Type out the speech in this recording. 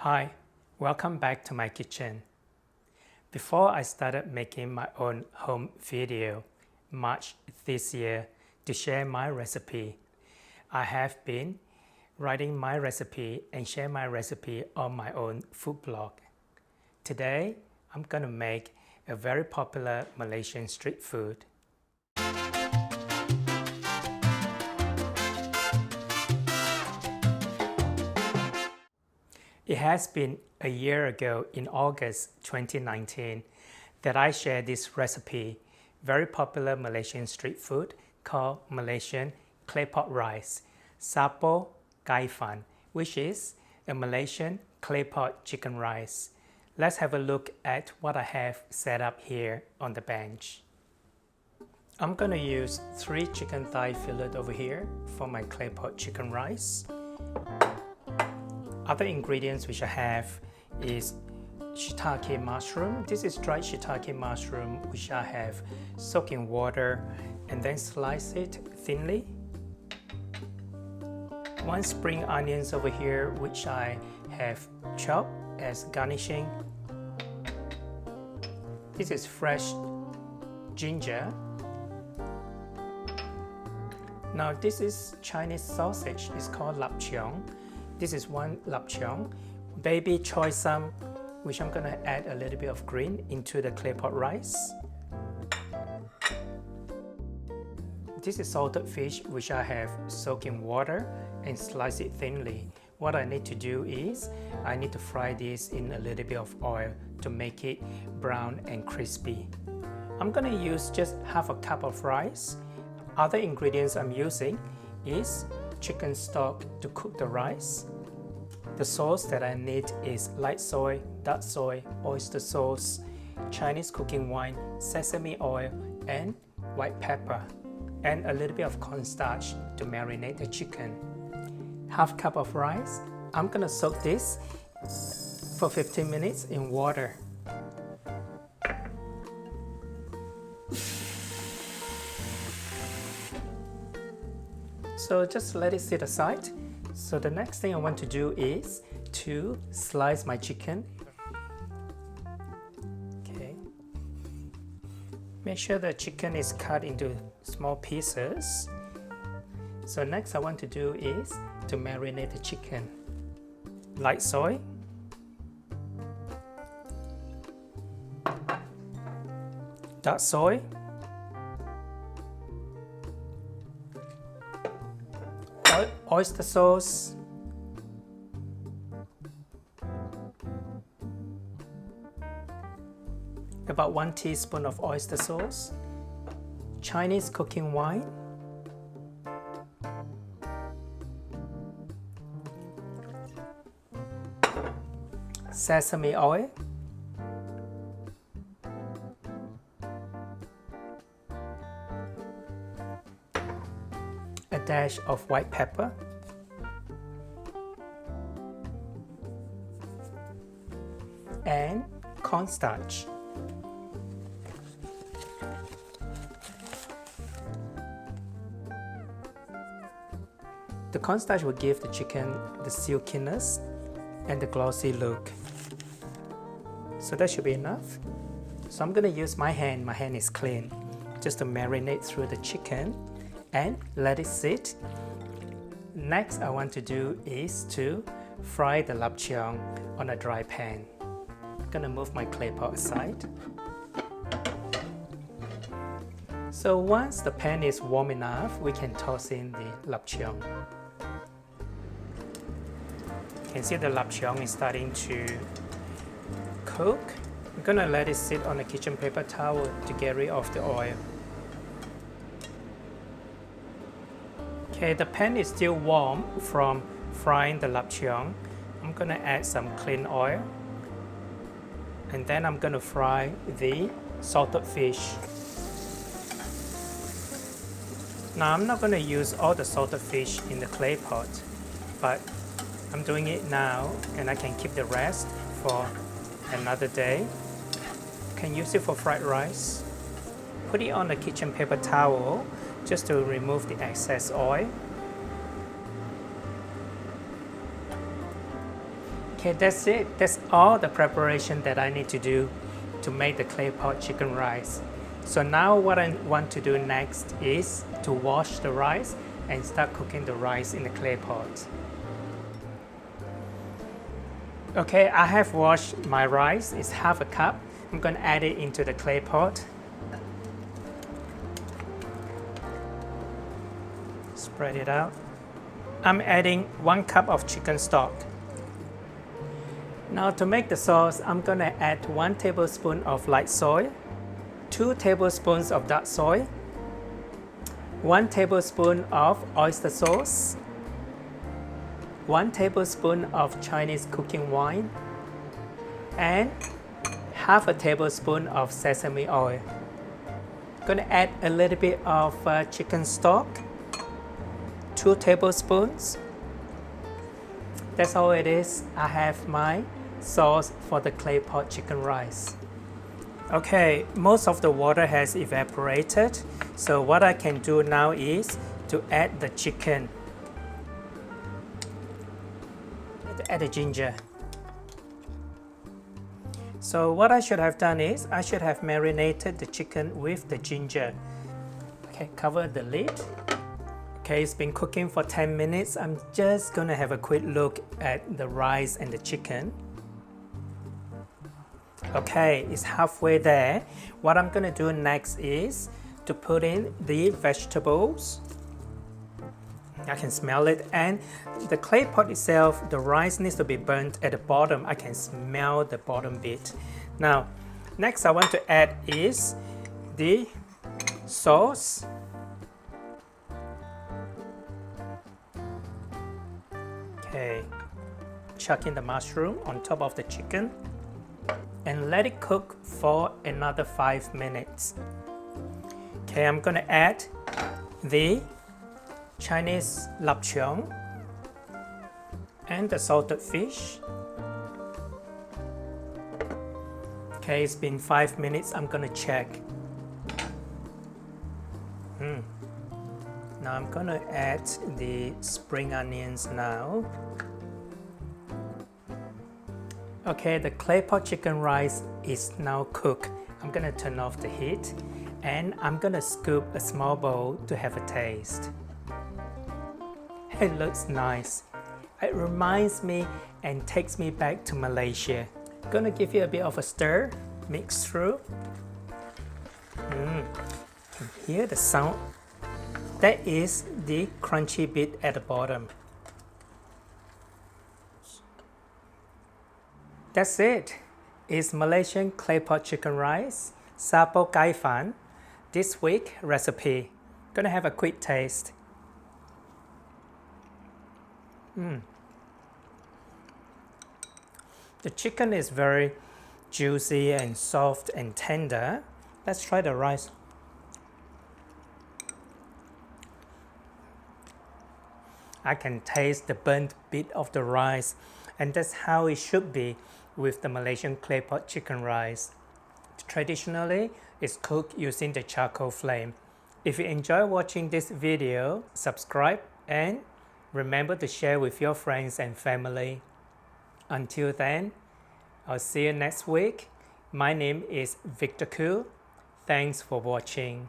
Hi, welcome back to my kitchen. Before I started making my own home video, March this year, to share my recipe, I have been writing my recipe and share my recipe on my own food blog. Today, I'm gonna make a very popular Malaysian street food. It has been a year ago in August 2019 that I shared this recipe, very popular Malaysian street food called Malaysian claypot rice, sapo gai fan, which is a Malaysian claypot chicken rice. Let's have a look at what I have set up here on the bench. I'm gonna use 3 chicken thigh fillet over here for my claypot chicken rice. Other ingredients which I have is shiitake mushroom. This is dried shiitake mushroom which I have soaked in water and then slice it thinly. 1 spring onions over here which I have chopped as garnishing. This is fresh ginger. Now this is Chinese sausage. It's called lapcheong. This is 1 lapcheong, baby choy sum, which I'm gonna add a little bit of green into the claypot rice. This is salted fish, which I have soaked in water and sliced it thinly. What I need to do is, I need to fry this in a little bit of oil to make it brown and crispy. I'm gonna use just half a cup of rice. Other ingredients I'm using is chicken stock to cook the rice. The sauce that I need is light soy, dark soy, oyster sauce, Chinese cooking wine, sesame oil, and white pepper, and a little bit of cornstarch to marinate the chicken. Half cup of rice. I'm gonna soak this for 15 minutes in water. So just let it sit aside. So the next thing I want to do is to slice my chicken. Okay. Make sure the chicken is cut into small pieces. So next I want to do is to marinate the chicken. Light soy. Dark soy. Oyster sauce, about 1 teaspoon of oyster sauce, Chinese cooking wine, sesame oil, a dash of white pepper, and cornstarch. The cornstarch will give the chicken the silkiness and the glossy look. So that should be enough. So I'm gonna use my hand is clean, just to marinate through the chicken and let it sit. Next I want to do is to fry the lapcheong on a dry pan. I'm gonna move my clay pot aside. So once the pan is warm enough, we can toss in the lapcheong. You can see the lapcheong is starting to cook. I'm gonna let it sit on a kitchen paper towel to get rid of the oil. Okay, the pan is still warm from frying the lapcheong. I'm gonna add some clean oil. And then I'm gonna fry the salted fish. Now I'm not gonna use all the salted fish in the clay pot, but I'm doing it now and I can keep the rest for another day. Can use it for fried rice. Put it on a kitchen paper towel just to remove the excess oil. Okay, that's it. That's all the preparation that I need to do to make the clay pot chicken rice. So now what I want to do next is to wash the rice and start cooking the rice in the clay pot. Okay, I have washed my rice. It's half a cup. I'm going to add it into the clay pot. Spread it out. I'm adding 1 cup of chicken stock. Now to make the sauce, I'm going to add 1 tablespoon of light soy, 2 tablespoons of dark soy, 1 tablespoon of oyster sauce, 1 tablespoon of Chinese cooking wine, and half a tablespoon of sesame oil. Going to add a little bit of chicken stock, 2 tablespoons. That's all it is. I have my sauce for the clay pot chicken rice. Okay, most of the water has evaporated. So what I can do now is to add the chicken. Add the ginger. So what I should have done is I should have marinated the chicken with the ginger. Okay, cover the lid. Okay, it's been cooking for 10 minutes. I'm just gonna have a quick look at the rice and the chicken. Okay, it's halfway there. What I'm gonna do next is to put in the vegetables. I can smell it, and the clay pot itself, the rice needs to be burnt at the bottom. I can smell the bottom bit. Now, next I want to add is the sauce. Okay, chuck in the mushroom on top of the chicken and let it cook for another 5 minutes. Okay, I'm gonna add the Chinese lapcheong and the salted fish. Okay, it's been 5 minutes. I'm gonna check. Now I'm gonna add the spring onions now. Okay, the clay pot chicken rice is now cooked. I'm gonna turn off the heat and I'm gonna scoop a small bowl to have a taste. It looks nice. It reminds me and takes me back to Malaysia. Gonna give you a bit of a stir, mix through. You can hear the sound. That is the crunchy bit at the bottom. That's it. It's Malaysian clay pot chicken rice, sapo kai fan. This week recipe. Gonna have a quick taste. The chicken is very juicy and soft and tender. Let's try the rice. I can taste the burnt bit of the rice, and that's how it should be with the Malaysian clay pot chicken rice. Traditionally, it's cooked using the charcoal flame. If you enjoy watching this video, subscribe and remember to share with your friends and family. Until then, I'll see you next week. My name is Victor Koo. Thanks for watching.